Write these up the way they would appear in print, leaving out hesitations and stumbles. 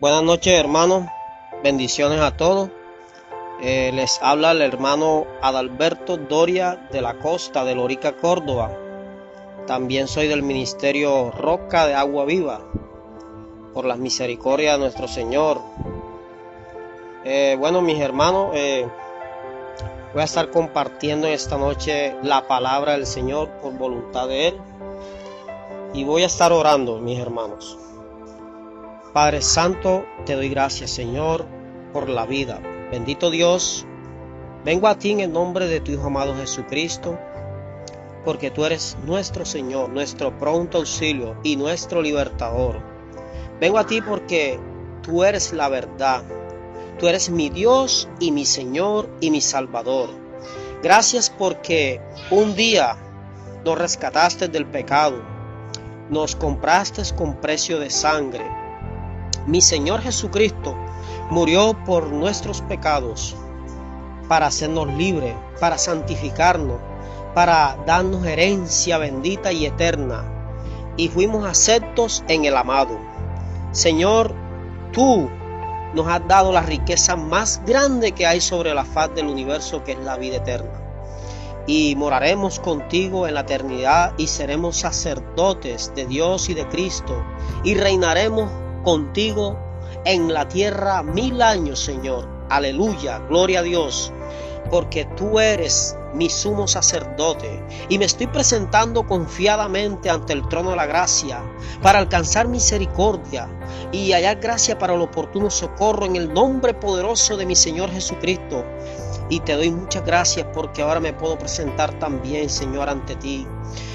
Buenas noches, hermanos. Bendiciones a todos. Les habla el hermano Adalberto Doria de la Costa de Lorica, Córdoba. También soy del ministerio Roca de Agua Viva, por las misericordias de nuestro Señor. Mis hermanos, voy a estar compartiendo esta noche la palabra del Señor por voluntad de Él. Y voy a estar orando, mis hermanos. Padre Santo, te doy gracias, Señor, por la vida. Bendito Dios, vengo a ti en el nombre de tu Hijo amado Jesucristo, porque tú eres nuestro Señor, nuestro pronto auxilio y nuestro libertador. Vengo a ti porque tú eres la verdad. Tú eres mi Dios y mi Señor y mi Salvador. Gracias porque un día nos rescataste del pecado, nos compraste con precio de sangre. Mi Señor Jesucristo murió por nuestros pecados para hacernos libres, para santificarnos, para darnos herencia bendita y eterna. Y fuimos aceptos en el amado. Señor, tú nos has dado la riqueza más grande que hay sobre la faz del universo, que es la vida eterna. Y moraremos contigo en la eternidad y seremos sacerdotes de Dios y de Cristo. Y reinaremos contigo en la tierra 1000 años, Señor. Aleluya, gloria a Dios, porque tú eres mi sumo sacerdote y me estoy presentando confiadamente ante el trono de la gracia para alcanzar misericordia y hallar gracia para el oportuno socorro en el nombre poderoso de mi Señor Jesucristo. Y te doy muchas gracias porque ahora me puedo presentar también, Señor, ante ti.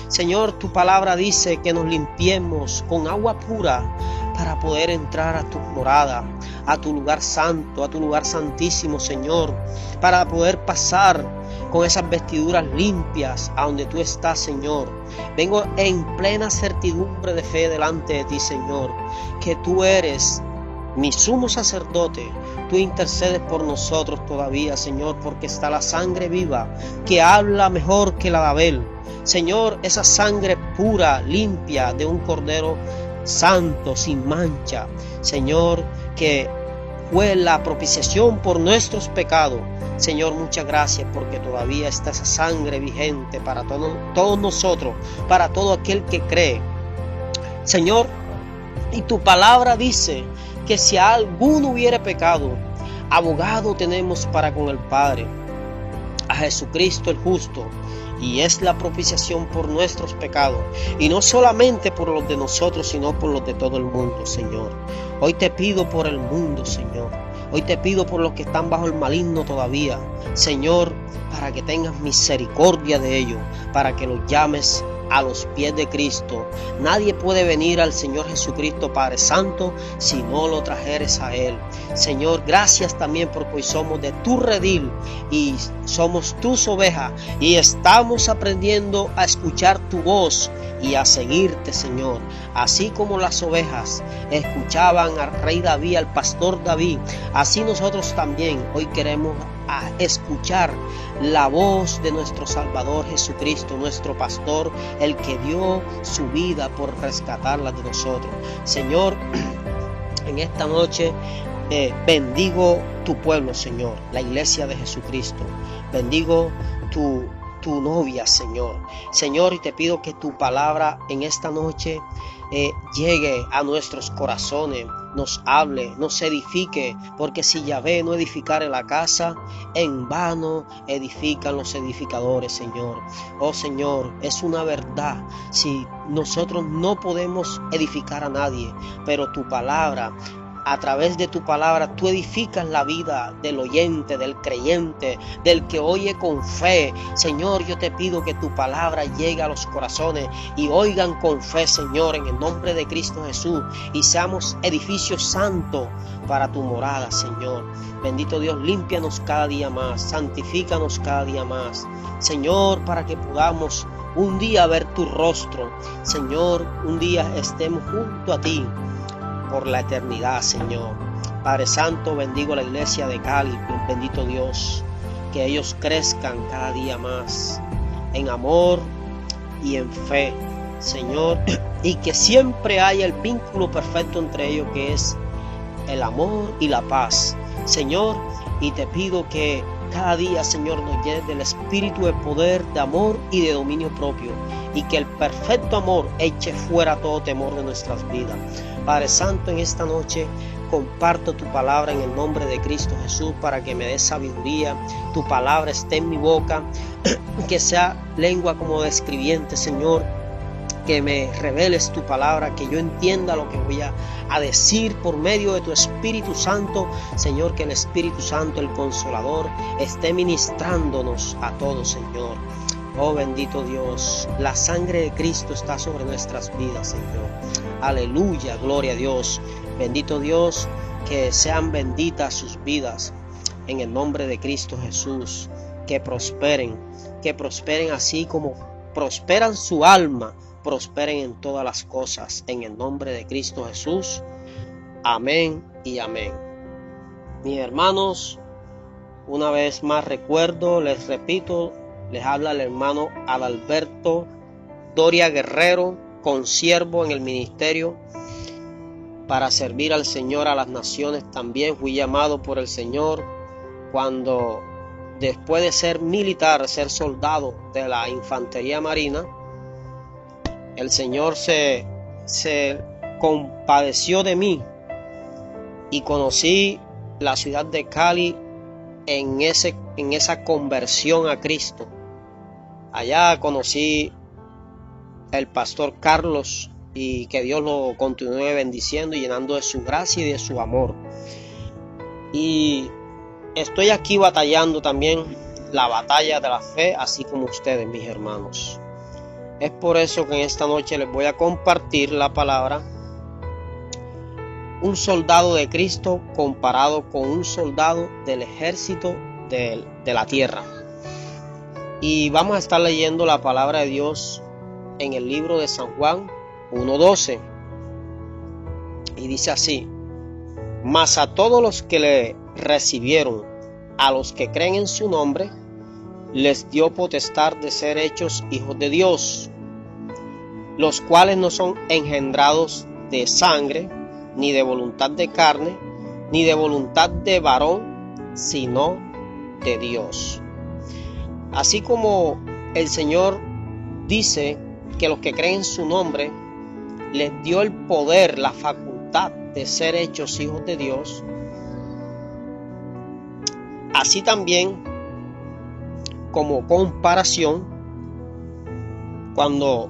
Señor, tu palabra dice que nos limpiemos con agua pura para poder entrar a tu morada, a tu lugar santo, a tu lugar santísimo, Señor, para poder pasar con esas vestiduras limpias a donde tú estás, Señor. Vengo en plena certidumbre de fe delante de ti, Señor, que tú eres mi sumo sacerdote. Tú intercedes por nosotros todavía, Señor, porque está la sangre viva que habla mejor que la de Abel. Señor, esa sangre pura, limpia de un cordero santo, sin mancha, Señor, que fue la propiciación por nuestros pecados. Señor, muchas gracias porque todavía está esa sangre vigente para todos nosotros, para todo aquel que cree. Señor, y tu palabra dice que si alguno hubiere pecado, abogado tenemos para con el Padre, a Jesucristo el justo, y es la propiciación por nuestros pecados, y no solamente por los de nosotros, sino por los de todo el mundo, Señor. Hoy te pido por el mundo, Señor. Hoy te pido por los que están bajo el maligno todavía, Señor, para que tengas misericordia de ellos, para que los llames a los pies de Cristo. Nadie puede venir al Señor Jesucristo, Padre Santo, si no lo trajeres a Él. Señor, gracias también porque hoy somos de tu redil y somos tus ovejas y estamos aprendiendo a escuchar tu voz y a seguirte, Señor. Así como las ovejas escuchaban al rey David, al pastor David, así nosotros también hoy queremos escuchar la voz de nuestro Salvador Jesucristo, nuestro pastor, el que dio su vida por rescatarla de nosotros. Señor, en esta noche bendigo tu pueblo, Señor, la iglesia de Jesucristo. Bendigo tu novia, Señor. Señor, y te pido que tu palabra en esta noche llegue a nuestros corazones, nos hable, nos edifique, porque si Yahvé no edificare la casa, en vano edifican los edificadores, Señor. Oh Señor, es una verdad, si nosotros no podemos edificar a nadie, pero tu palabra, a través de tu palabra, tú edificas la vida del oyente, del creyente, del que oye con fe. Señor, yo te pido que tu palabra llegue a los corazones y oigan con fe, Señor, en el nombre de Cristo Jesús, y seamos edificios santos para tu morada, Señor. Bendito Dios, límpianos cada día más, santifícanos cada día más, Señor, para que podamos un día ver tu rostro, Señor, un día estemos junto a ti por la eternidad, Señor. Padre Santo, bendigo la iglesia de Cali, bendito Dios, que ellos crezcan cada día más en amor y en fe, Señor, y que siempre haya el vínculo perfecto entre ellos, que es el amor y la paz, Señor, y te pido que cada día, Señor, nos llenes del espíritu de poder, de amor y de dominio propio, y que el perfecto amor eche fuera todo temor de nuestras vidas. Padre Santo, en esta noche comparto tu palabra en el nombre de Cristo Jesús para que me des sabiduría. Tu palabra esté en mi boca, que sea lengua como de escribiente, Señor. Que me reveles tu palabra, que yo entienda lo que voy a decir por medio de tu Espíritu Santo. Señor, que el Espíritu Santo, el Consolador, esté ministrándonos a todos, Señor. Oh bendito Dios, la sangre de Cristo está sobre nuestras vidas, Señor. Aleluya, gloria a Dios. Bendito Dios, que sean benditas sus vidas en el nombre de Cristo Jesús. Que prosperen así como prosperan su alma. Prosperen en todas las cosas en el nombre de Cristo Jesús. Amén y amén. Mis hermanos, una vez más recuerdo, les repito, les habla el hermano Adalberto Doria Guerrero, consiervo en el ministerio para servir al Señor a las naciones. También fui llamado por el Señor cuando, después de ser militar, ser soldado de la infantería marina, el Señor se compadeció de mí y conocí la ciudad de Cali en esa conversión a Cristo. Allá conocí el pastor Carlos y que Dios lo continúe bendiciendo y llenando de su gracia y de su amor. Y estoy aquí batallando también la batalla de la fe, así como ustedes, mis hermanos. Es por eso que en esta noche les voy a compartir la palabra. Un soldado de Cristo comparado con un soldado del ejército de la tierra. Y vamos a estar leyendo la palabra de Dios en el libro de San Juan 1:12. Y dice así: mas a todos los que le recibieron, a los que creen en su nombre, les dio potestad de ser hechos hijos de Dios, los cuales no son engendrados de sangre, ni de voluntad de carne, ni de voluntad de varón, sino de Dios. Así como el Señor dice que los que creen en su nombre, les dio el poder, la facultad de ser hechos hijos de Dios, así también, como comparación, cuando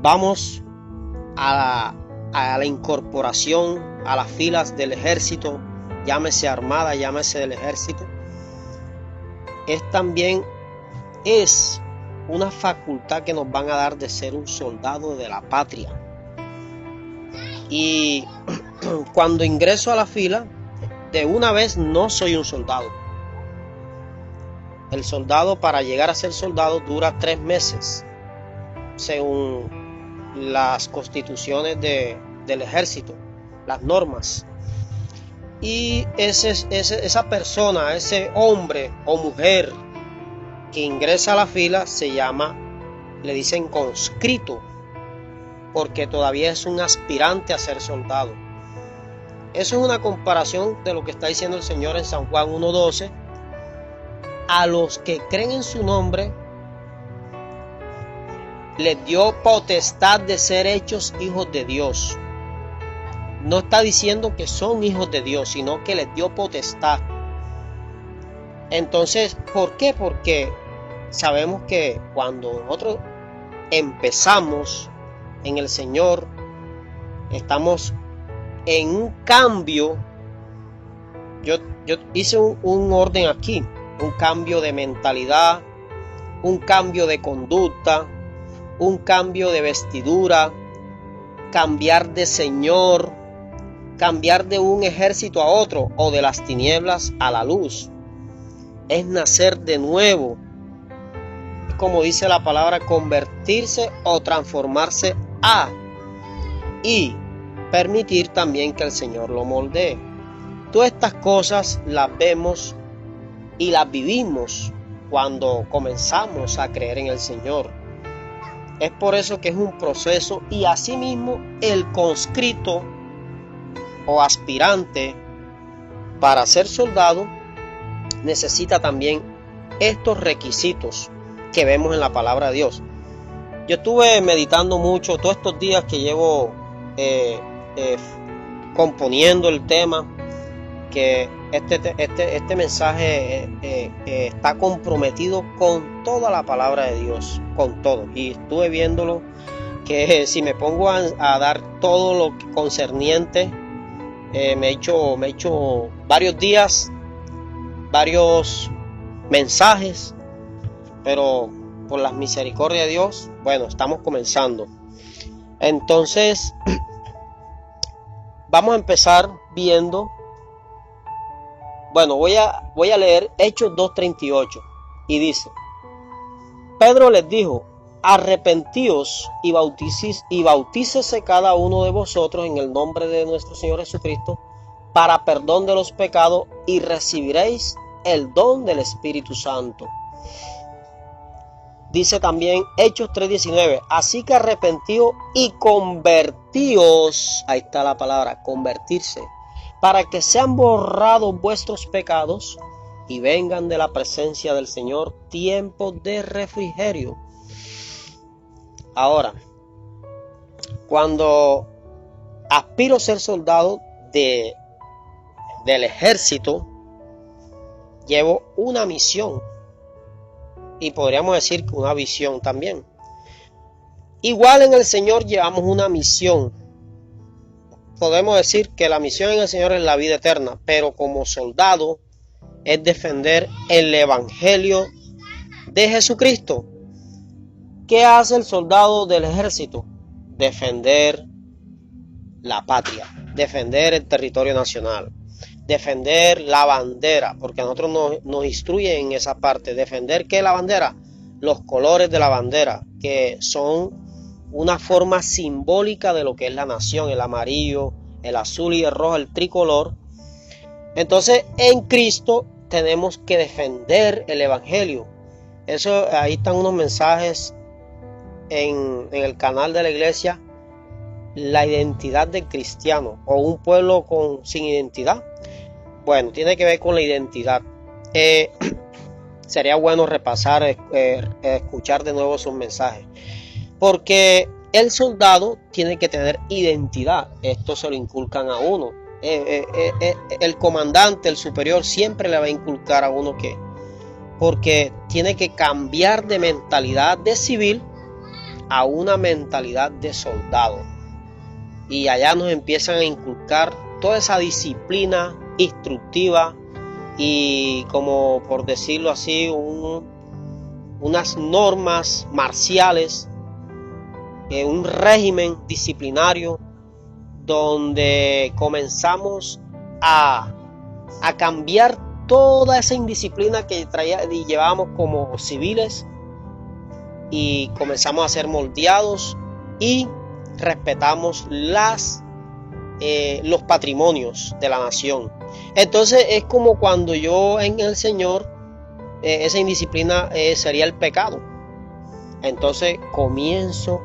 vamos a la incorporación a las filas del ejército, llámese armada, llámese del ejército, es una facultad que nos van a dar de ser un soldado de la patria. Y cuando ingreso a la fila, de una vez no soy un soldado. El soldado, para llegar a ser soldado, dura 3 meses, según las constituciones del ejército, las normas. Y esa persona, ese hombre o mujer que ingresa a la fila, le dicen conscrito, porque todavía es un aspirante a ser soldado. Eso es una comparación de lo que está diciendo el Señor en San Juan 1:12. A los que creen en su nombre, les dio potestad de ser hechos hijos de Dios. No está diciendo que son hijos de Dios, sino que les dio potestad. Entonces, ¿por qué? Porque sabemos que cuando nosotros empezamos en el Señor, estamos en un cambio. Yo hice un orden aquí, un cambio de mentalidad, un cambio de conducta, un cambio de vestidura, cambiar de Señor, cambiar de un ejército a otro o de las tinieblas a la luz. Es nacer de nuevo. Como dice la palabra, convertirse o transformarse y permitir también que el Señor lo moldee. Todas estas cosas las vemos y las vivimos cuando comenzamos a creer en el Señor. Es por eso que es un proceso, y asimismo el conscrito o aspirante para ser soldado necesita también estos requisitos que vemos en la palabra de Dios. Yo estuve meditando mucho todos estos días que llevo componiendo el tema, que este mensaje está comprometido con toda la palabra de Dios, con todo. Y estuve viéndolo, que si me pongo a dar todo lo concerniente, me he hecho varios días, varios mensajes, pero por las misericordias de Dios, bueno, estamos comenzando. Entonces, vamos a empezar viendo. Bueno, voy a leer Hechos 2:38 y dice: Pedro les dijo: arrepentíos y bautícese cada uno de vosotros en el nombre de nuestro Señor Jesucristo para perdón de los pecados y recibiréis el don del Espíritu Santo. Dice también Hechos 3:19: así que arrepentíos y convertíos, ahí está la palabra, convertirse, para que sean borrados vuestros pecados y vengan de la presencia del Señor tiempos de refrigerio. Ahora, cuando aspiro a ser soldado del ejército, llevo una misión. Y podríamos decir que una visión también. Igual en el Señor llevamos una misión. Podemos decir que la misión en el Señor es la vida eterna, pero como soldado es defender el Evangelio de Jesucristo. ¿Qué hace el soldado del ejército? Defender la patria, defender el territorio nacional, defender la bandera, porque a nosotros nos instruyen en esa parte. Defender ¿qué es la bandera? Los colores de la bandera, que son una forma simbólica de lo que es la nación: el amarillo, el azul y el rojo, el tricolor. Entonces, en Cristo tenemos que defender el Evangelio. Eso, ahí están unos mensajes en el canal de la iglesia: la identidad del cristiano o un pueblo sin identidad. Bueno, tiene que ver con la identidad. Sería bueno repasar, escuchar de nuevo esos mensajes, porque el soldado tiene que tener identidad. Esto se lo inculcan a uno. El comandante, el superior, siempre le va a inculcar a uno que, porque tiene que cambiar de mentalidad de civil a una mentalidad de soldado. Y allá nos empiezan a inculcar toda esa disciplina instructiva y, como por decirlo así, unas normas marciales, un régimen disciplinario donde comenzamos a cambiar toda esa indisciplina que llevábamos como civiles, y comenzamos a ser moldeados y respetamos los patrimonios de la nación. Entonces es como cuando yo en el Señor, esa indisciplina sería el pecado. Entonces comienzo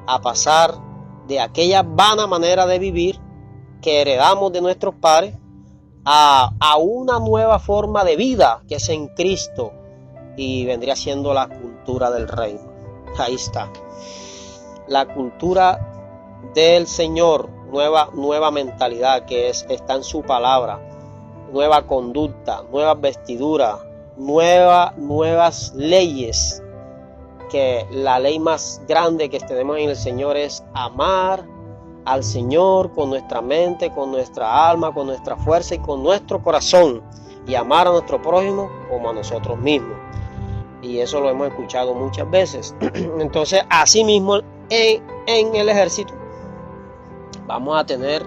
a pasar de aquella vana manera de vivir que heredamos de nuestros padres a una nueva forma de vida que es en Cristo, y vendría siendo la cultura del reino. Ahí está, la cultura del Señor, nueva mentalidad que está en su palabra, nueva conducta, nuevas vestiduras, nuevas leyes. Que la ley más grande que tenemos en el Señor es amar al Señor con nuestra mente, con nuestra alma, con nuestra fuerza y con nuestro corazón, y amar a nuestro prójimo como a nosotros mismos. Y eso lo hemos escuchado muchas veces. Entonces, así mismo en el ejército vamos a tener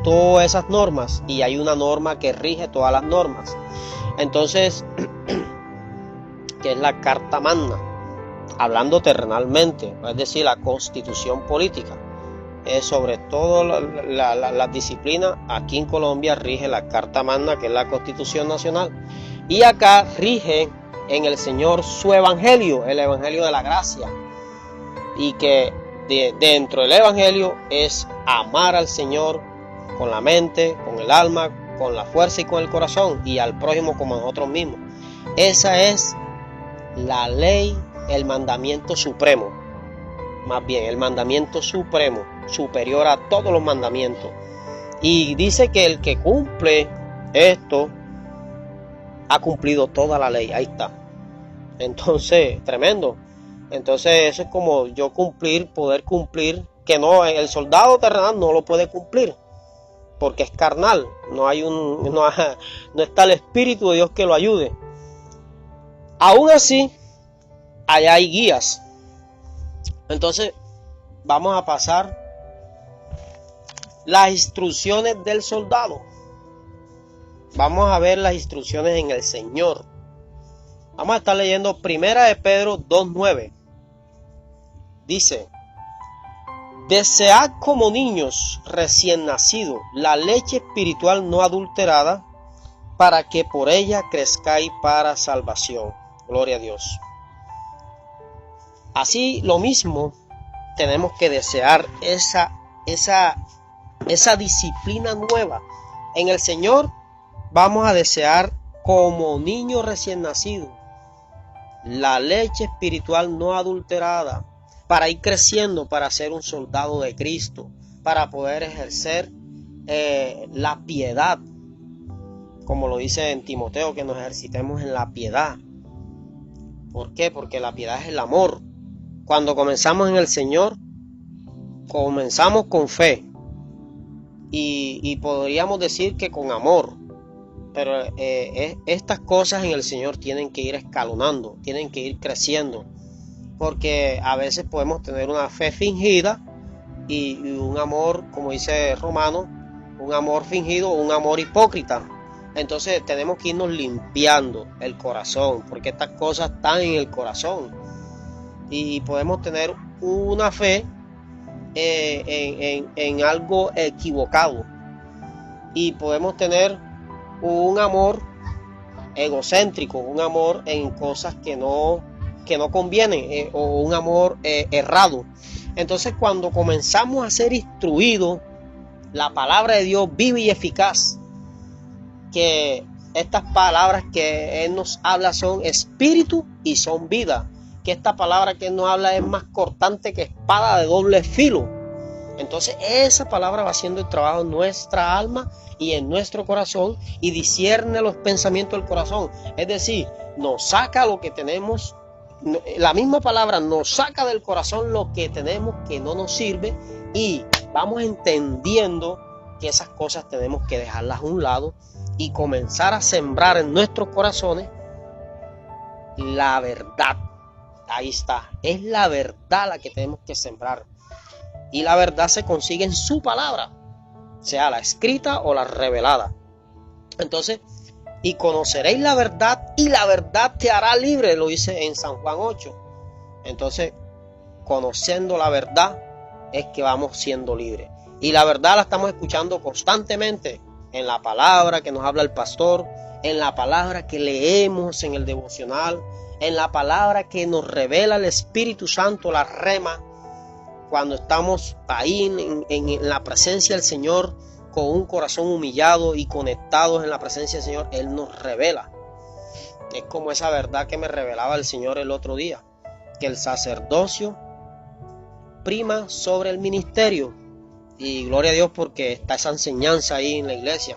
todas esas normas, y hay una norma que rige todas las normas. Entonces, que es la Carta Magna, hablando terrenalmente, es decir, la constitución política. Sobre todo la disciplina, aquí en Colombia rige la Carta Magna, que es la Constitución Nacional, y acá rige en el Señor su Evangelio, el Evangelio de la gracia, y que dentro del Evangelio es amar al Señor con la mente, con el alma, con la fuerza y con el corazón, y al prójimo como a nosotros mismos. Esa es la ley, el mandamiento supremo. Más bien, el mandamiento supremo, superior a todos los mandamientos. Y dice que el que cumple esto ha cumplido toda la ley. Ahí está. Entonces, tremendo. Entonces, eso es como yo poder cumplir, que no, el soldado terrenal no lo puede cumplir, porque es carnal. No está el Espíritu de Dios que lo ayude. Aún así, allá hay guías. Entonces, vamos a pasar las instrucciones del soldado. Vamos a ver las instrucciones en el Señor. Vamos a estar leyendo 1 de Pedro 2:9. Dice: desead como niños recién nacidos la leche espiritual no adulterada, para que por ella crezcáis para salvación. Gloria a Dios. Así lo mismo tenemos que desear esa disciplina nueva. En el Señor vamos a desear como niño recién nacido la leche espiritual no adulterada, para ir creciendo, para ser un soldado de Cristo, para poder ejercer la piedad, como lo dice en Timoteo, que nos ejercitemos en la piedad. ¿Por qué? Porque la piedad es el amor. Cuando comenzamos en el Señor, comenzamos con fe y podríamos decir que con amor, pero estas cosas en el Señor tienen que ir escalonando, tienen que ir creciendo, porque a veces podemos tener una fe fingida y un amor, como dice Romano, un amor fingido o un amor hipócrita. Entonces tenemos que irnos limpiando el corazón, porque estas cosas están en el corazón, y podemos tener una fe en algo equivocado, y podemos tener un amor egocéntrico, un amor en cosas que no convienen, o un amor errado. Entonces, cuando comenzamos a ser instruidos, la palabra de Dios viva y eficaz, que estas palabras que Él nos habla son espíritu y son vida, que esta palabra que Él nos habla es más cortante que espada de doble filo. Entonces esa palabra va haciendo el trabajo en nuestra alma y en nuestro corazón, y discierne los pensamientos del corazón. Es decir, nos saca lo que tenemos. La misma palabra nos saca del corazón lo que tenemos que no nos sirve, y vamos entendiendo que esas cosas tenemos que dejarlas a un lado y comenzar a sembrar en nuestros corazones la verdad. Ahí está, es la verdad la que tenemos que sembrar, y la verdad se consigue en su palabra, sea la escrita o la revelada. Entonces, y conoceréis la verdad, y la verdad te hará libre, lo dice en San Juan 8. Entonces, conociendo la verdad es que vamos siendo libres, y la verdad la estamos escuchando constantemente en la palabra que nos habla el pastor, en la palabra que leemos en el devocional, en la palabra que nos revela el Espíritu Santo, la rema. Cuando estamos ahí en la presencia del Señor, con un corazón humillado y conectados en la presencia del Señor, Él nos revela. Es como esa verdad que me revelaba el Señor el otro día, que el sacerdocio prima sobre el ministerio. Y gloria a Dios, porque está esa enseñanza ahí en la iglesia,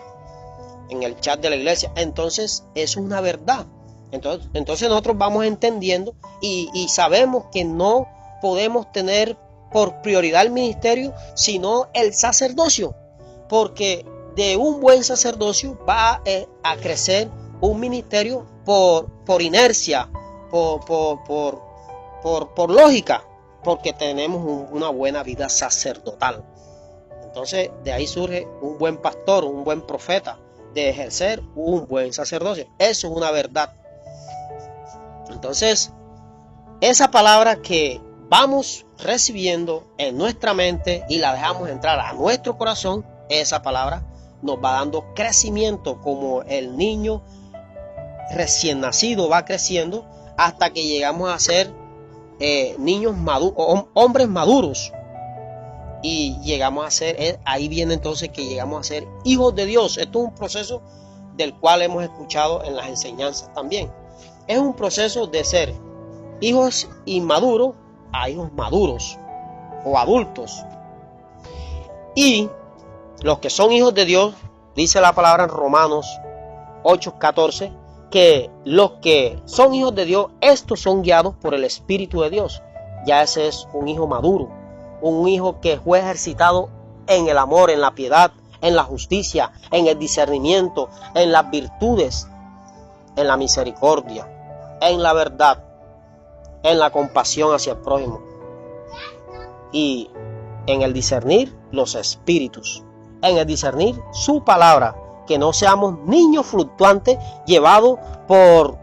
en el chat de la iglesia. Entonces es una verdad. Entonces nosotros vamos entendiendo y sabemos que no podemos tener por prioridad el ministerio, sino el sacerdocio, porque de un buen sacerdocio va a crecer un ministerio por inercia, por lógica, porque tenemos una buena vida sacerdotal. Entonces de ahí surge un buen pastor, un buen profeta, de ejercer un buen sacerdocio. Eso es una verdad. Entonces, esa palabra que vamos recibiendo en nuestra mente y la dejamos entrar a nuestro corazón, esa palabra nos va dando crecimiento, como el niño recién nacido va creciendo hasta que llegamos a ser niños maduros, hombres maduros. y llegamos a ser, ahí viene entonces que llegamos a ser hijos de Dios. Esto es un proceso del cual hemos escuchado en las enseñanzas también. Es un proceso de ser hijos inmaduros a hijos maduros o adultos. Y los que son hijos de Dios, dice la palabra en Romanos 8:14, que los que son hijos de Dios, estos son guiados por el Espíritu de Dios. Ya ese es un hijo maduro, un hijo que fue ejercitado en el amor, en la piedad, en la justicia, en el discernimiento, en las virtudes, en la misericordia, en la verdad, en la compasión hacia el prójimo y en el discernir los espíritus, en el discernir su palabra, que no seamos niños fluctuantes llevados por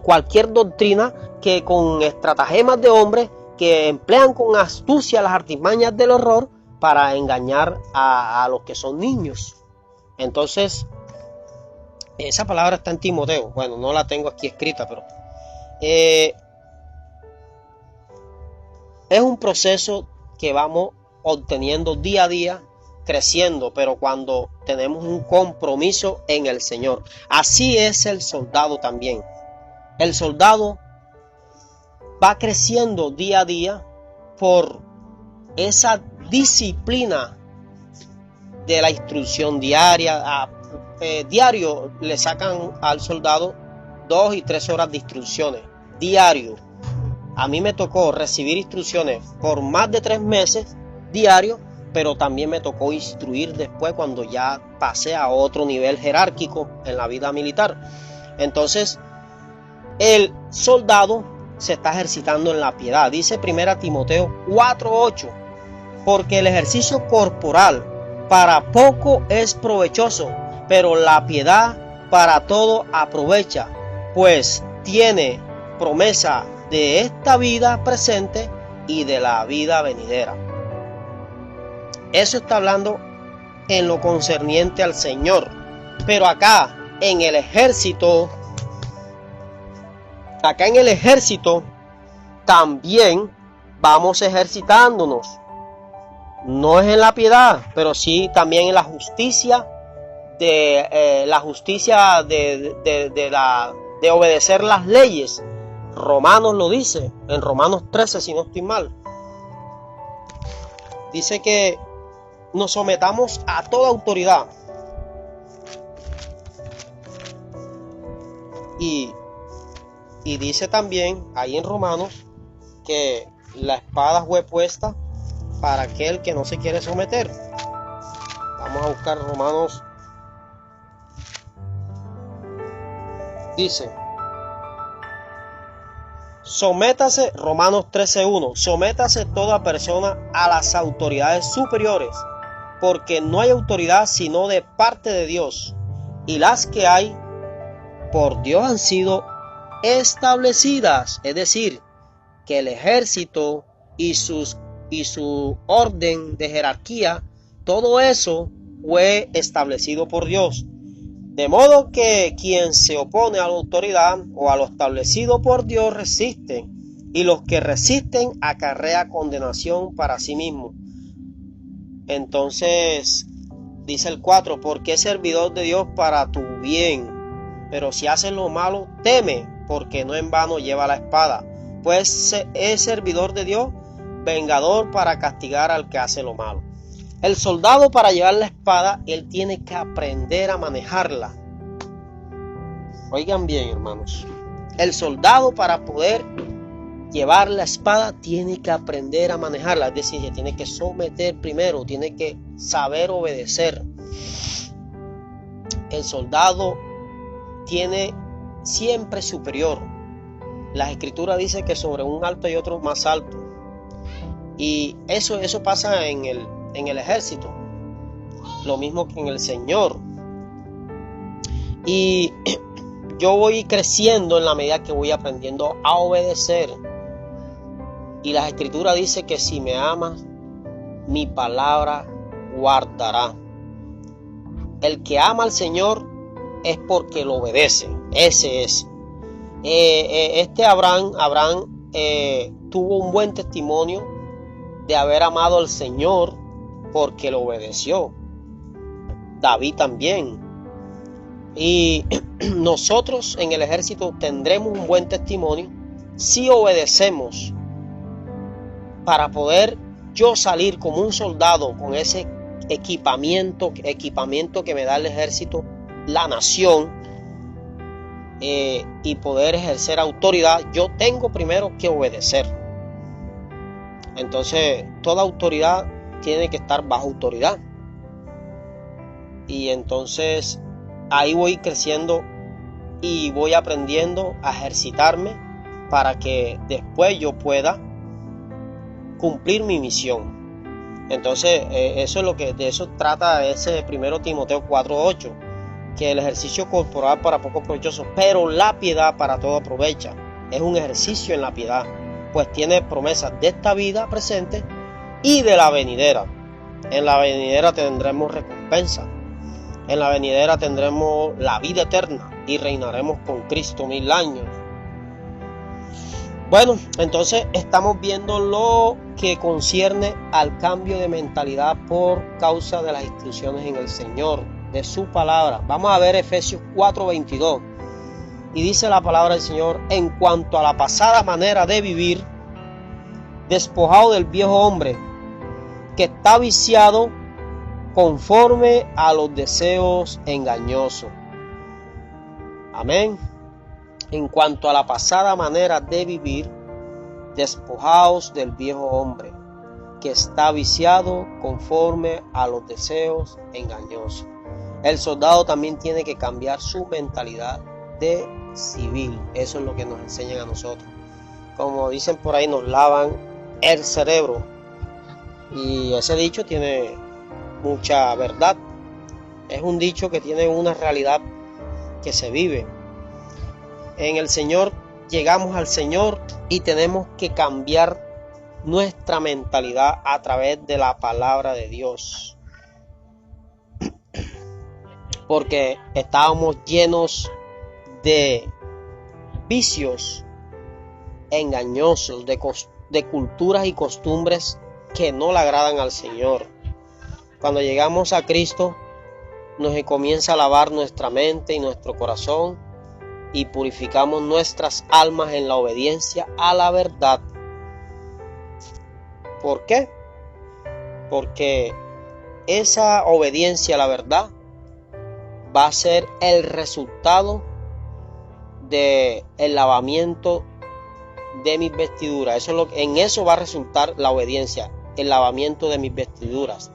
cualquier doctrina que con estratagemas de hombres que emplean con astucia las artimañas del horror para engañar a los que son niños. Entonces, esa palabra está en Timoteo. Bueno, no la tengo aquí escrita, pero es un proceso que vamos obteniendo día a día, creciendo, pero cuando tenemos un compromiso en el Señor. Así es el soldado también. El soldado va creciendo día a día por esa disciplina de la instrucción diaria. Diario le sacan al soldado 2 y 3 horas de instrucciones diario. A mí me tocó recibir instrucciones por más de 3 meses diario, pero también me tocó instruir después cuando ya pasé a otro nivel jerárquico en la vida militar. Entonces, el soldado se está ejercitando en la piedad. Dice 1 Timoteo 4:8, porque el ejercicio corporal para poco es provechoso, pero la piedad para todo aprovecha, pues tiene promesa de esta vida presente y de la vida venidera. Eso está hablando en lo concerniente al Señor. Pero acá en el ejército también vamos ejercitándonos. No es en la piedad, pero sí también en la justicia de obedecer las leyes. Romanos lo dice, en Romanos 13, si no estoy mal. Dice que nos sometamos a toda autoridad. Y dice también ahí en Romanos que la espada fue puesta para aquel que no se quiere someter. Vamos a buscar Romanos. Dice: sométase, Romanos 13:1, sométase toda persona a las autoridades superiores, porque no hay autoridad sino de parte de Dios, y las que hay por Dios han sido establecidas. Es decir, que el ejército y su orden de jerarquía, todo eso fue establecido por Dios. De modo que quien se opone a la autoridad o a lo establecido por Dios resiste, y los que resisten acarrea condenación para sí mismo. Entonces dice el 4, porque es servidor de Dios para tu bien, pero si haces lo malo, teme, porque no en vano lleva la espada, pues es servidor de Dios, vengador para castigar al que hace lo malo. El soldado, para llevar la espada, él tiene que aprender a manejarla. Oigan bien, hermanos. El soldado, para poder llevar la espada, tiene que aprender a manejarla. Es decir, se tiene que someter primero, tiene que saber obedecer. El soldado tiene siempre superior. La Escritura dice que sobre un alto hay otro más alto. Y eso pasa en el ejército, lo mismo que en el Señor. Y yo voy creciendo en la medida que voy aprendiendo a obedecer. Y la Escritura dice que si me amas, mi palabra guardará. El que ama al Señor es porque lo obedece. Ese es. Abraham tuvo un buen testimonio de haber amado al Señor porque lo obedeció. David también. Y nosotros en el ejército tendremos un buen testimonio si obedecemos, para poder yo salir como un soldado con ese equipamiento que me da el ejército, la nación, y poder ejercer autoridad. Yo tengo primero que obedecer. Entonces toda autoridad tiene que estar bajo autoridad, y entonces ahí voy creciendo y voy aprendiendo a ejercitarme para que después yo pueda cumplir mi misión. Entonces eso es lo que de eso trata ese 1 Timoteo 4:8, que el ejercicio corporal para poco provechoso, pero la piedad para todo aprovecha. Es un ejercicio en la piedad, pues tiene promesas de esta vida presente y de la venidera. En la venidera tendremos recompensa. En la venidera tendremos la vida eterna y reinaremos con Cristo 1000 años. Bueno, entonces estamos viendo lo que concierne al cambio de mentalidad por causa de las instrucciones en el Señor, de su palabra. Vamos a ver Efesios 4:22. Y dice la palabra del Señor: en cuanto a la pasada manera de vivir, despojado del viejo hombre, que está viciado conforme a los deseos engañosos. Amén. En cuanto a la pasada manera de vivir, despojaos del viejo hombre, que está viciado conforme a los deseos engañosos. El soldado también tiene que cambiar su mentalidad de civil. Eso es lo que nos enseñan a nosotros. Como dicen por ahí, nos lavan el cerebro. Y ese dicho tiene mucha verdad. Es un dicho que tiene una realidad que se vive. En el Señor llegamos al Señor y tenemos que cambiar nuestra mentalidad a través de la palabra de Dios. Porque estábamos llenos de vicios engañosos, de culturas y costumbres que no le agradan al Señor. Cuando llegamos a Cristo, nos comienza a lavar nuestra mente y nuestro corazón, y purificamos nuestras almas en la obediencia a la verdad. ¿Por qué? Porque esa obediencia a la verdad va a ser el resultado del lavamiento de mis vestiduras. En eso va a resultar la obediencia, el lavamiento de mis vestiduras.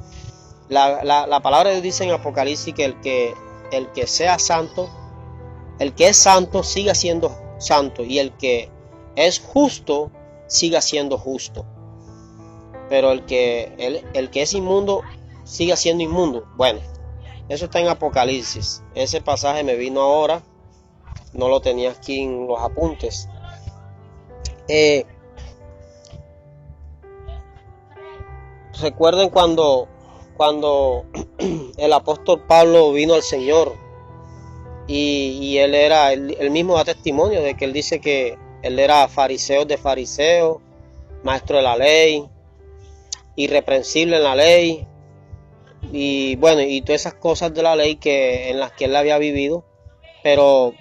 La palabra de Dios dice en Apocalipsis que el que sea santo, el que es santo siga siendo santo, y el que es justo siga siendo justo. Pero el que es inmundo siga siendo inmundo. Bueno, eso está en Apocalipsis. Ese pasaje me vino ahora, no lo tenía aquí en los apuntes. Recuerden cuando el apóstol Pablo vino al Señor, y él mismo da testimonio de que él dice que él era fariseo de fariseos, maestro de la ley, irreprensible en la ley, y bueno, y todas esas cosas de la ley en las que él había vivido, pero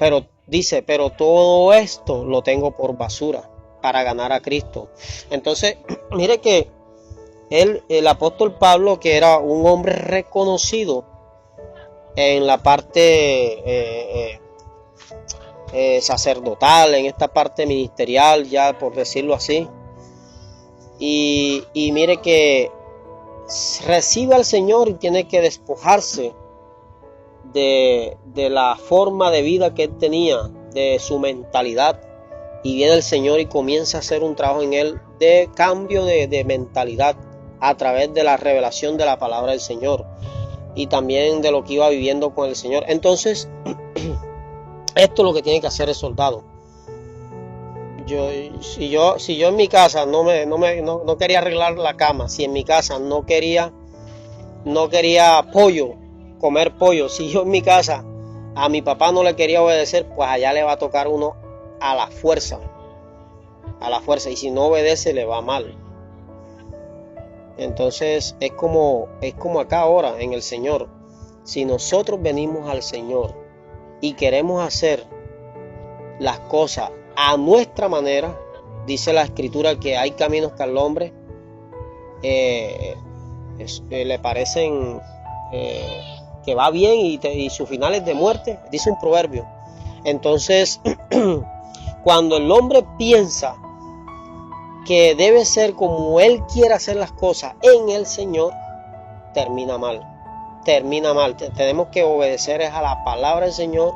dice, pero todo esto lo tengo por basura para ganar a Cristo. Entonces, mire que el apóstol Pablo, que era un hombre reconocido en la parte sacerdotal, en esta parte ministerial, ya por decirlo así, y mire que recibe al Señor y tiene que despojarse de la forma de vida que él tenía, de su mentalidad, y viene el Señor y comienza a hacer un trabajo en él de cambio de mentalidad a través de la revelación de la palabra del Señor y también de lo que iba viviendo con el Señor. Entonces, esto es lo que tiene que hacer el soldado. Si yo en mi casa no quería arreglar la cama, si en mi casa no quería comer pollo, si yo en mi casa a mi papá no le quería obedecer, pues allá le va a tocar uno a la fuerza, y si no obedece le va mal. Entonces es como acá ahora en el Señor. Si nosotros venimos al Señor y queremos hacer las cosas a nuestra manera, dice la Escritura que hay caminos que al hombre le parecen que va bien y su final es de muerte, dice un proverbio. Entonces, cuando el hombre piensa que debe ser como él quiere hacer las cosas en el Señor, termina mal. Tenemos que obedecer a la palabra del Señor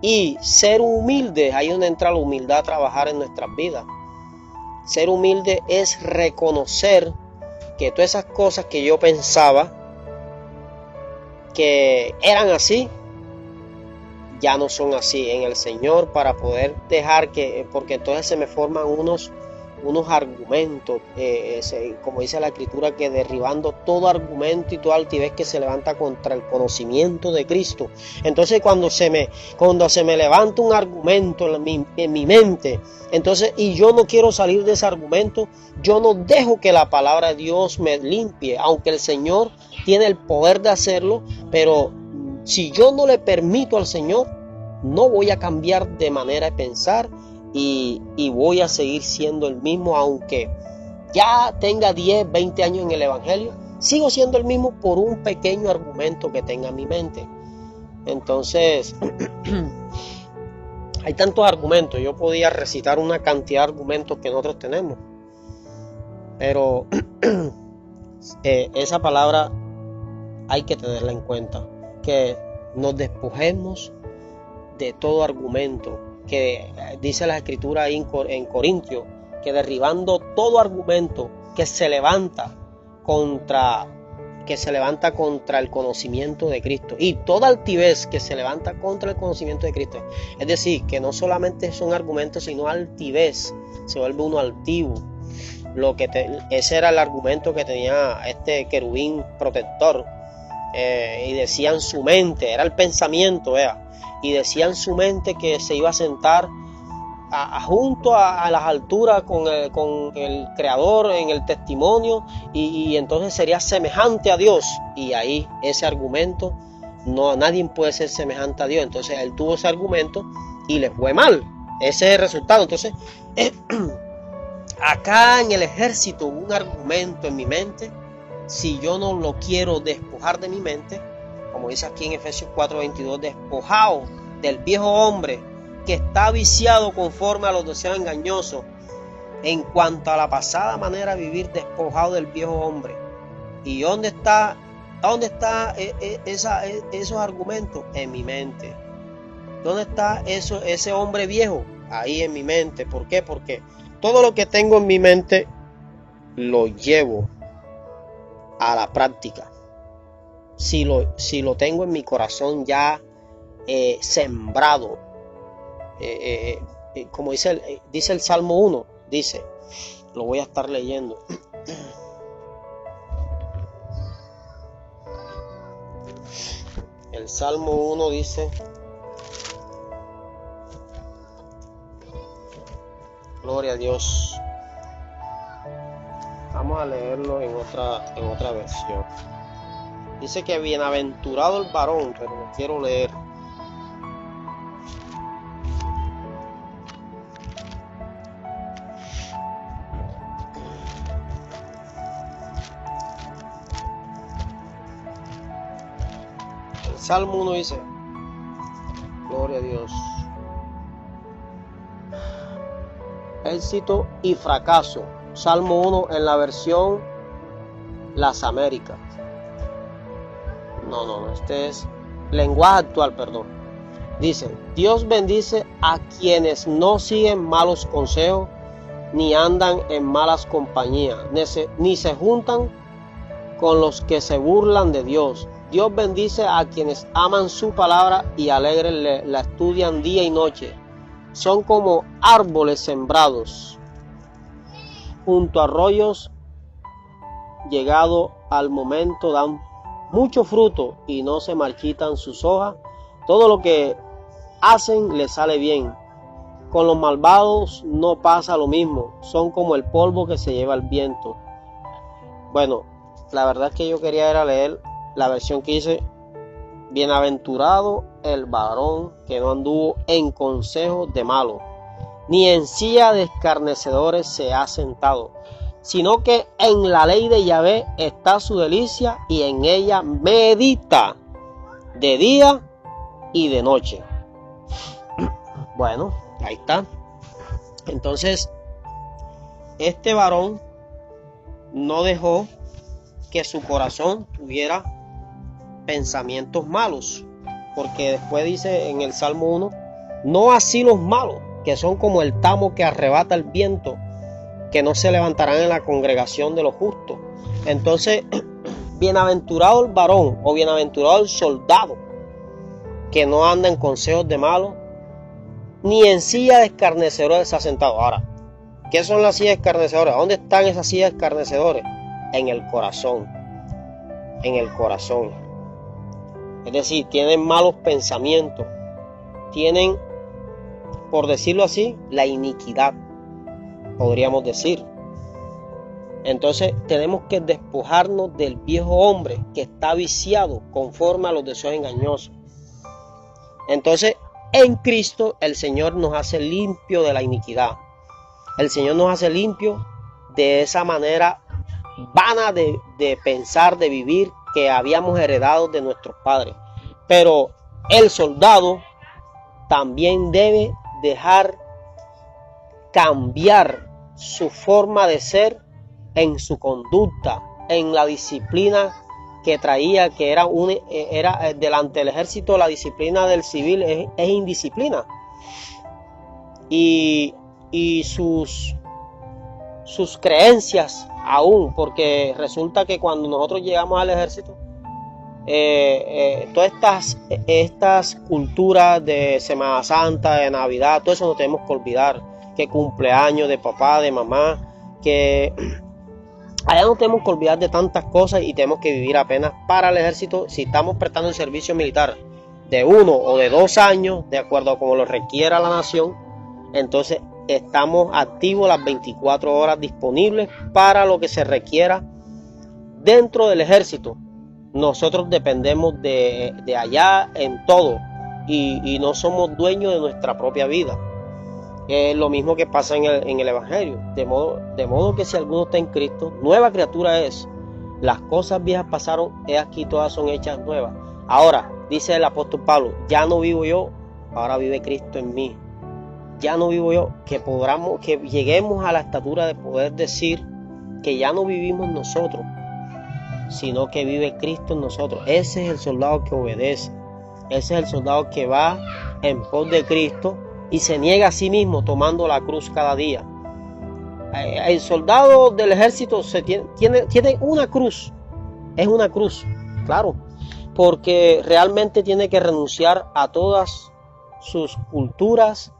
y ser humildes. Ahí es donde entra la humildad a trabajar en nuestras vidas. Ser humilde es reconocer que todas esas cosas que yo pensaba que eran así, ya no son así en el Señor, para poder dejar que, porque entonces se me forman unos argumentos, como dice la Escritura, que derribando todo argumento y toda altivez que se levanta contra el conocimiento de Cristo. Entonces cuando se me levanta un argumento en mi mente, entonces, y yo no quiero salir de ese argumento, yo no dejo que la palabra de Dios me limpie, aunque el Señor tiene el poder de hacerlo, pero si yo no le permito al Señor, no voy a cambiar de manera de pensar y voy a seguir siendo el mismo, aunque ya tenga 10, 20 años en el Evangelio, sigo siendo el mismo por un pequeño argumento que tenga en mi mente. Entonces, hay tantos argumentos, yo podía recitar una cantidad de argumentos que nosotros tenemos, pero esa palabra hay que tenerla en cuenta, que nos despojemos de todo argumento, que dice la Escritura ahí en Corintios, que derribando todo argumento que se levanta contra el conocimiento de Cristo, y toda altivez que se levanta contra el conocimiento de Cristo. Es decir, que no solamente son argumentos, sino altivez, se vuelve uno altivo. Ese era el argumento que tenía este querubín protector, y decía en su mente, era el pensamiento, y decía en su mente que se iba a sentar junto a las alturas con el Creador en el testimonio, y entonces sería semejante a Dios. Y ahí ese argumento, nadie puede ser semejante a Dios. Entonces él tuvo ese argumento y le fue mal. Ese es el resultado. Entonces acá en el ejército hubo un argumento en mi mente. Si yo no lo quiero despojar de mi mente, como dice aquí en Efesios 4:22, despojado del viejo hombre que está viciado conforme a los deseos engañosos, en cuanto a la pasada manera de vivir, despojado del viejo hombre. ¿Y dónde está esos argumentos? En mi mente. ¿Dónde está ese hombre viejo? Ahí en mi mente. ¿Por qué? Porque todo lo que tengo en mi mente lo llevo a la práctica. Si lo tengo en mi corazón ya sembrado, como dice el Salmo 1, dice, lo voy a estar leyendo. El Salmo 1 dice, gloria a Dios. Vamos a leerlo en otra versión. Dice que bienaventurado el varón, pero lo quiero leer. El Salmo 1 dice, gloria a Dios. Éxito y fracaso. Salmo 1 en la versión Las Américas. No, este es lenguaje actual, perdón. Dice, Dios bendice a quienes no siguen malos consejos, ni andan en malas compañías, ni se juntan con los que se burlan de Dios. Dios bendice a quienes aman su palabra y alegres la estudian día y noche. Son como árboles sembrados junto a arroyos, llegado al momento dan mucho fruto y no se marchitan sus hojas. Todo lo que hacen les sale bien. Con los malvados no pasa lo mismo. Son como el polvo que se lleva el viento. Bueno, la verdad es que yo quería era leer la versión que dice: bienaventurado el varón que no anduvo en consejo de malos, ni en silla de escarnecedores se ha sentado, sino que en la ley de Yahvé está su delicia, y en ella medita de día y de noche. Bueno, ahí está. Entonces, este varón no dejó que su corazón tuviera pensamientos malos, porque después dice en el Salmo 1: no así los malos, que son como el tamo que arrebata el viento, que no se levantarán en la congregación de los justos. Entonces, bienaventurado el varón, o bienaventurado el soldado, que no anda en consejos de malos, ni en silla de escarnecedores se ha sentado. Ahora, ¿qué son las sillas escarnecedoras? ¿Dónde están esas sillas escarnecedores? En el corazón. En el corazón. Es decir, tienen malos pensamientos. Tienen, por decirlo así, la iniquidad, podríamos decir. Entonces tenemos que despojarnos del viejo hombre que está viciado conforme a los deseos engañosos. Entonces, en Cristo el Señor nos hace limpio de la iniquidad. El Señor nos hace limpio de esa manera vana de pensar, de vivir, que habíamos heredado de nuestros padres. Pero el soldado también debe dejar cambiar su forma de ser en su conducta, en la disciplina que traía, que era delante del ejército. La disciplina del civil es indisciplina, y sus creencias aún, porque resulta que cuando nosotros llegamos al ejército, todas estas culturas de Semana Santa, de Navidad, todo eso no tenemos que olvidar, que cumpleaños de papá, de mamá, que allá no tenemos que olvidar de tantas cosas, y tenemos que vivir apenas para el ejército. Si estamos prestando el servicio militar de 1 o de 2 años, de acuerdo a como lo requiera la nación, entonces estamos activos las 24 horas disponibles para lo que se requiera dentro del ejército. Nosotros dependemos de allá en todo, y no somos dueños de nuestra propia vida. Es lo mismo que pasa en el Evangelio. De modo que si alguno está en Cristo, nueva criatura es. Las cosas viejas pasaron, he aquí todas son hechas nuevas. Ahora, dice el apóstol Pablo: ya no vivo yo, ahora vive Cristo en mí. Ya no vivo yo, que lleguemos a la estatura de poder decir que ya no vivimos nosotros, sino que vive Cristo en nosotros. Ese es el soldado que obedece. Ese es el soldado que va en pos de Cristo y se niega a sí mismo, tomando la cruz cada día. El soldado del ejército tiene una cruz. Es una cruz, claro, porque realmente tiene que renunciar a todas sus culturas,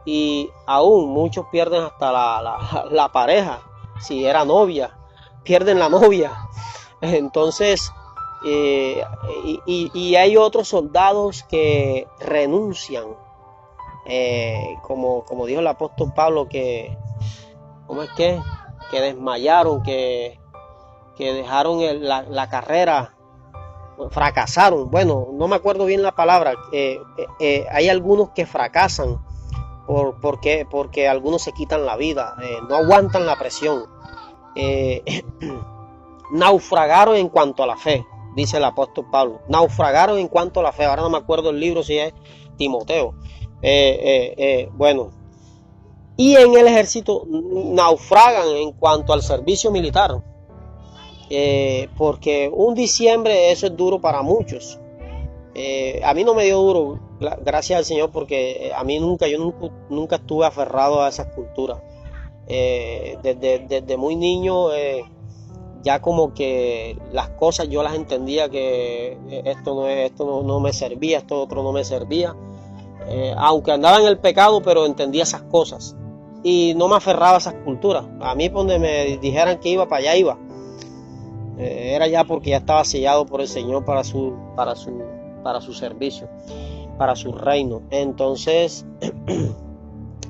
y aún muchos pierden hasta la pareja. Si era novia, pierden la novia. Entonces, y hay otros soldados que renuncian, como dijo el apóstol Pablo, que desmayaron, que dejaron la carrera, fracasaron. Bueno, no me acuerdo bien la palabra. Hay algunos que fracasan porque algunos se quitan la vida, no aguantan la presión. Naufragaron en cuanto a la fe, dice el apóstol Pablo. Naufragaron en cuanto a la fe. Ahora no me acuerdo el libro, si es Timoteo. Bueno, y en el ejército naufragan en cuanto al servicio militar, porque un diciembre, eso es duro para muchos. A mí no me dio duro, gracias al Señor, porque yo nunca estuve aferrado a esas culturas. Desde muy niño, ya como que las cosas yo las entendía, que esto no me servía, esto otro no me servía, aunque andaba en el pecado, pero entendía esas cosas y no me aferraba a esas culturas. A mí, donde me dijeran que iba, para allá iba. Era ya porque ya estaba sellado por el Señor para su servicio, para su reino. Entonces,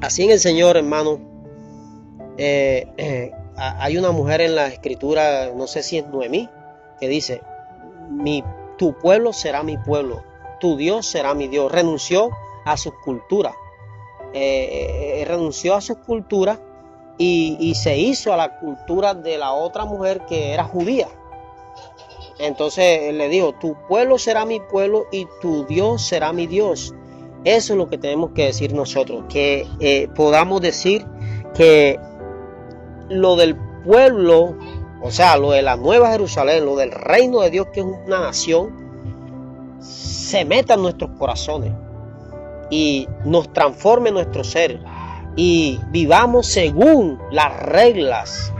así en el Señor, hermano, hay una mujer en la escritura, no sé si es Noemí, que dice, tu pueblo será mi pueblo, tu Dios será mi Dios. Renunció a sus culturas, y se hizo a la cultura de la otra mujer que era judía. Entonces él le dijo, tu pueblo será mi pueblo y tu Dios será mi Dios. Eso es lo que tenemos que decir nosotros, que podamos decir que lo del pueblo, o sea, lo de la Nueva Jerusalén, lo del reino de Dios, que es una nación, se meta en nuestros corazones y nos transforme nuestro ser y vivamos según las reglas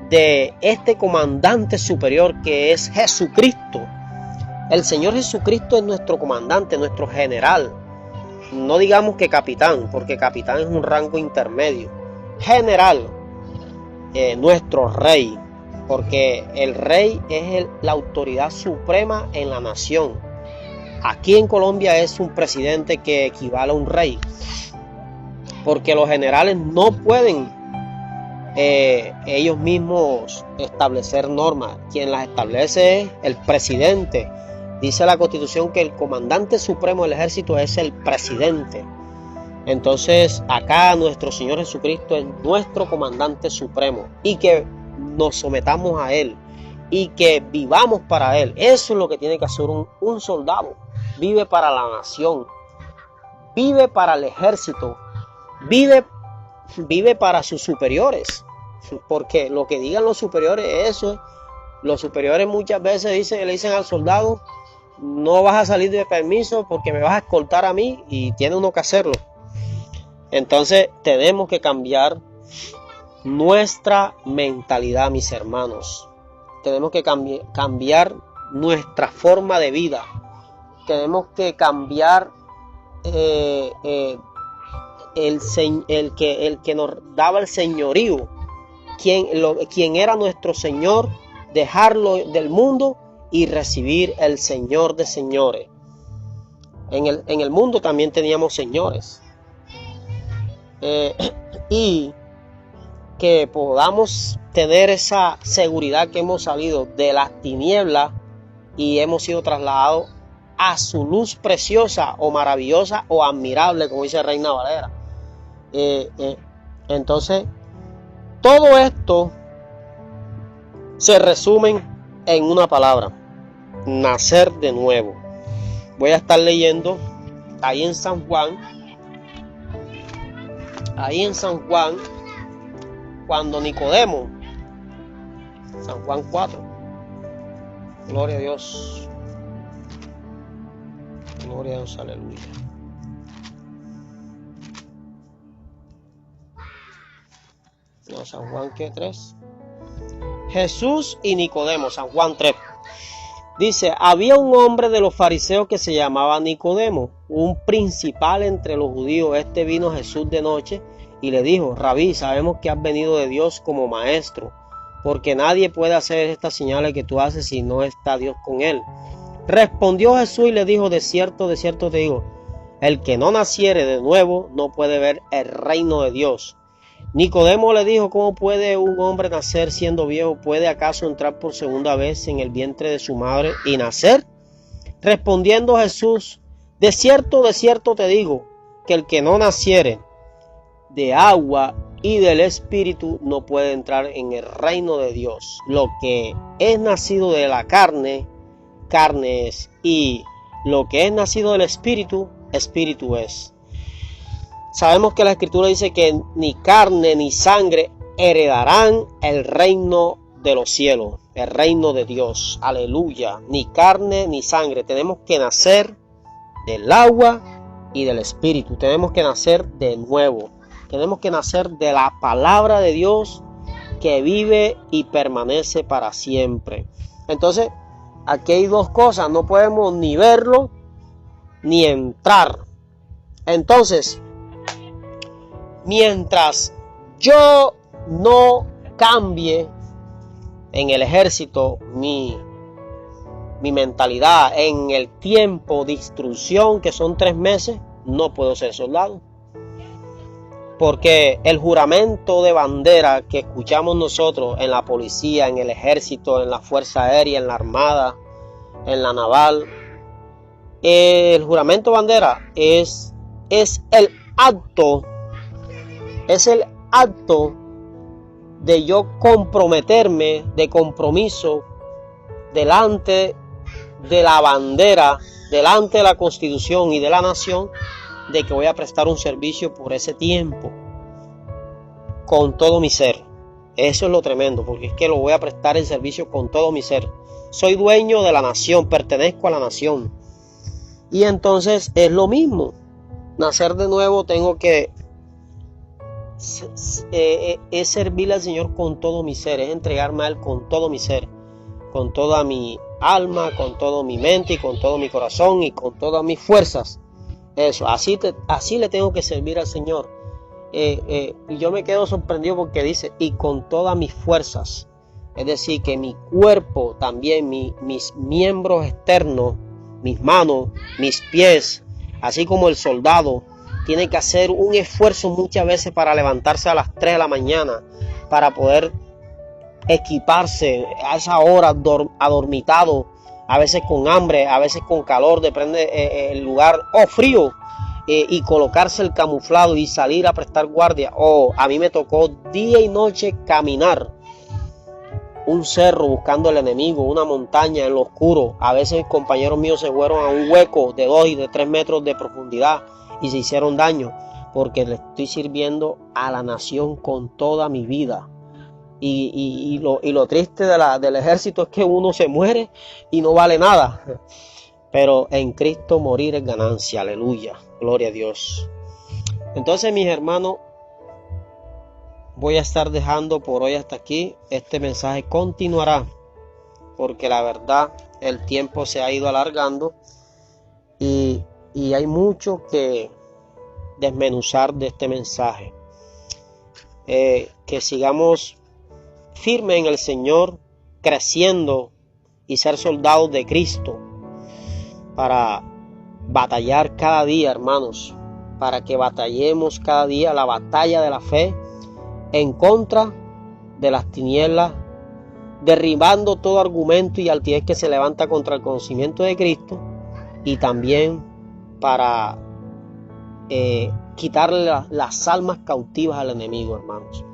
de este comandante superior que es Jesucristo. El Señor Jesucristo es nuestro comandante, nuestro general. No digamos que capitán, porque capitán es un rango intermedio. General, nuestro rey, porque el rey es la autoridad suprema en la nación. Aquí en Colombia es un presidente que equivale a un rey, porque los generales no pueden ellos mismos establecer normas. Quien las establece es el presidente. Dice la Constitución que el comandante supremo del ejército es el presidente. Entonces acá nuestro Señor Jesucristo es nuestro comandante supremo, y que nos sometamos a Él y que vivamos para Él. Eso es lo que tiene que hacer un soldado. Vive para la nación, vive para el ejército, vive para sus superiores, porque lo que digan los superiores, eso es. Los superiores muchas veces le dicen al soldado, no vas a salir de permiso porque me vas a escoltar a mí, y tiene uno que hacerlo. Entonces tenemos que cambiar nuestra mentalidad, mis hermanos. Tenemos que cambiar nuestra forma de vida. Tenemos que cambiar el que nos daba el señorío, quien era nuestro Señor, dejarlo del mundo y recibir el Señor de señores. En el mundo también teníamos señores, y que podamos tener esa seguridad que hemos salido de las tinieblas y hemos sido trasladados a su luz preciosa o maravillosa o admirable, como dice Reina Valera. Entonces todo esto se resume en una palabra: nacer de nuevo. Voy a estar leyendo ahí en San Juan, cuando Nicodemo, San Juan 4, gloria a Dios, gloria a Dios, aleluya. No, San Juan, ¿qué? 3. Jesús y Nicodemo, San Juan 3. Dice, había un hombre de los fariseos que se llamaba Nicodemo, un principal entre los judíos. Este vino a Jesús de noche y le dijo, Rabí, sabemos que has venido de Dios como maestro, porque nadie puede hacer estas señales que tú haces si no está Dios con él. Respondió Jesús y le dijo, de cierto te digo, el que no naciere de nuevo no puede ver el reino de Dios. Nicodemo le dijo, ¿cómo puede un hombre nacer siendo viejo? ¿Puede acaso entrar por segunda vez en el vientre de su madre y nacer? Respondiendo Jesús, de cierto te digo, que el que no naciere de agua y del Espíritu no puede entrar en el reino de Dios. Lo que es nacido de la carne, carne es, y lo que es nacido del Espíritu, Espíritu es. Sabemos que la Escritura dice que ni carne ni sangre heredarán el reino de los cielos, el reino de Dios. Aleluya. Ni carne ni sangre. Tenemos que nacer del agua y del Espíritu. Tenemos que nacer de nuevo. Tenemos que nacer de la palabra de Dios que vive y permanece para siempre. Entonces, aquí hay dos cosas. No podemos ni verlo ni entrar. Entonces, mientras yo no cambie en el ejército mi mentalidad en el tiempo de instrucción, que son 3 meses, no puedo ser soldado. Porque el juramento de bandera que escuchamos nosotros en la policía, en el ejército, en la fuerza aérea, en la armada, en la naval, el juramento de bandera es el acto de yo comprometerme, de compromiso delante de la bandera, delante de la Constitución y de la nación, de que voy a prestar un servicio por ese tiempo con todo mi ser. Eso es lo tremendo, porque es que lo voy a prestar el servicio con todo mi ser. Soy dueño de la nación, pertenezco a la nación. Y entonces es lo mismo. Nacer de nuevo, tengo que es servirle al Señor con todo mi ser, es entregarme a Él con todo mi ser, con toda mi alma, con toda mi mente y con todo mi corazón y con todas mis fuerzas. Eso, así le tengo que servir al Señor. Y yo me quedo sorprendido porque dice, y con todas mis fuerzas. Es decir, que mi cuerpo también, mis miembros externos, mis manos, mis pies, así como el soldado, tiene que hacer un esfuerzo muchas veces para levantarse a las 3 de la mañana, para poder equiparse a esa hora adormitado, a veces con hambre, a veces con calor, depende el lugar, o frío, y colocarse el camuflado y salir a prestar guardia. A mí me tocó día y noche caminar un cerro buscando el enemigo, una montaña en lo oscuro. A veces compañeros míos se fueron a un hueco de 2 y de 3 metros de profundidad y se hicieron daño, porque le estoy sirviendo a la nación con toda mi vida. Y lo triste del ejército es que uno se muere y no vale nada, pero en Cristo morir es ganancia. Aleluya, gloria a Dios. Entonces, mis hermanos, voy a estar dejando por hoy hasta aquí. Este mensaje continuará, porque la verdad el tiempo se ha ido alargando y hay mucho que desmenuzar de este mensaje. Que sigamos firme en el Señor, creciendo y ser soldados de Cristo, para batallar cada día, hermanos, para que batallemos cada día la batalla de la fe en contra de las tinieblas, derribando todo argumento y altivez que se levanta contra el conocimiento de Cristo, y también para quitarle las almas cautivas al enemigo, hermanos.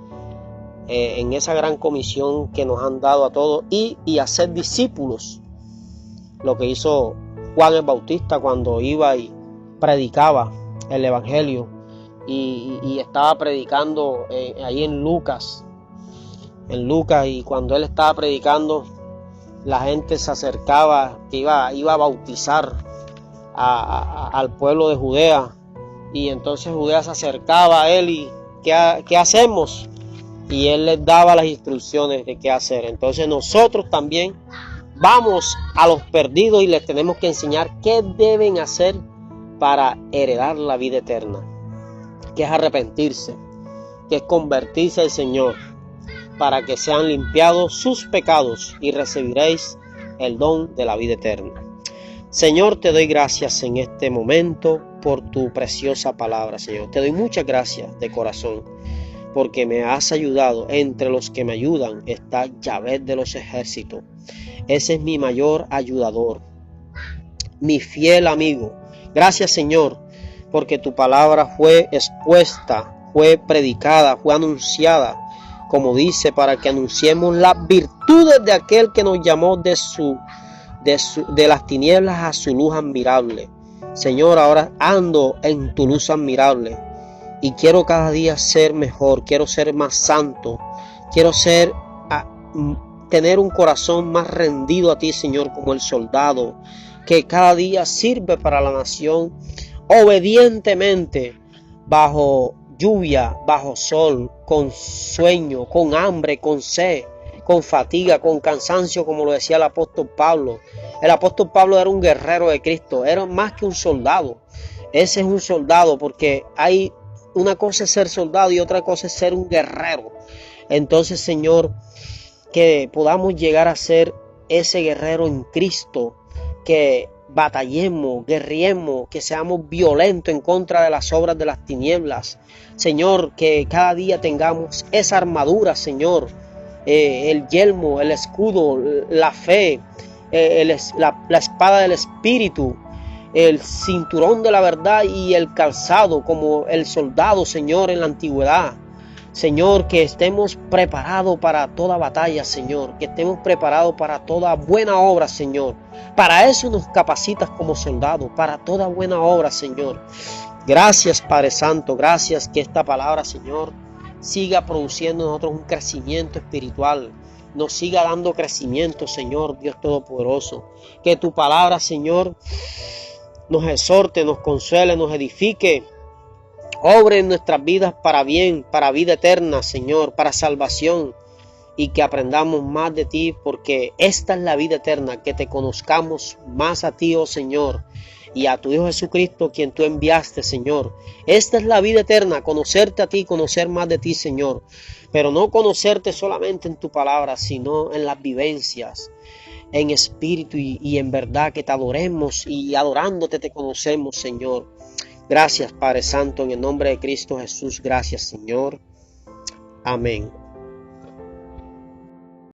En esa gran comisión que nos han dado a todos, y hacer discípulos, lo que hizo Juan el Bautista cuando iba y predicaba el evangelio y estaba predicando ahí en Lucas, y cuando él estaba predicando, la gente se acercaba, que iba a bautizar al pueblo de Judea, y entonces Judea se acercaba a él y ¿qué hacemos? Y él les daba las instrucciones de qué hacer. Entonces nosotros también vamos a los perdidos y les tenemos que enseñar qué deben hacer para heredar la vida eterna, que es arrepentirse, que es convertirse al Señor, para que sean limpiados sus pecados y recibiréis el don de la vida eterna. Señor, te doy gracias en este momento por tu preciosa palabra, Señor. Te doy muchas gracias de corazón, porque me has ayudado. Entre los que me ayudan está Yahvé de los ejércitos. Ese es mi mayor ayudador, mi fiel amigo. Gracias, Señor, porque tu palabra fue expuesta, fue predicada, fue anunciada, como dice, para que anunciemos las virtudes de aquel que nos llamó de las tinieblas a su luz admirable. Señor, ahora ando en tu luz admirable y quiero cada día ser mejor, quiero ser más santo, quiero tener un corazón más rendido a ti, Señor, como el soldado que cada día sirve para la nación obedientemente, bajo lluvia, bajo sol, con sueño, con hambre, con sed, con fatiga, con cansancio, como lo decía el apóstol Pablo. El apóstol Pablo era un guerrero de Cristo, era más que un soldado. Ese es un soldado, porque hay una cosa es ser soldado y otra cosa es ser un guerrero. Entonces, Señor, que podamos llegar a ser ese guerrero en Cristo, que batallemos, guerriemos, que seamos violentos en contra de las obras de las tinieblas. Señor, que cada día tengamos esa armadura, Señor, el yelmo, el escudo, la fe, la espada del Espíritu, el cinturón de la verdad y el calzado como el soldado, Señor, en la antigüedad. Señor, que estemos preparados para toda batalla, Señor, que estemos preparados para toda buena obra, Señor. Para eso nos capacitas como soldados, para toda buena obra, Señor. Gracias, Padre Santo, gracias que esta palabra, Señor, siga produciendo en nosotros un crecimiento espiritual. Nos siga dando crecimiento, Señor, Dios Todopoderoso. Que tu palabra, Señor, nos exhorte, nos consuele, nos edifique. Obre en nuestras vidas para bien, para vida eterna, Señor, para salvación, y que aprendamos más de ti, porque esta es la vida eterna, que te conozcamos más a ti, oh Señor, y a tu Hijo Jesucristo, quien tú enviaste, Señor. Esta es la vida eterna, conocerte a ti, conocer más de ti, Señor, pero no conocerte solamente en tu palabra, sino en las vivencias, en espíritu y en verdad, que te adoremos, y adorándote te conocemos, Señor. Gracias, Padre Santo, en el nombre de Cristo Jesús. Gracias, Señor. Amén.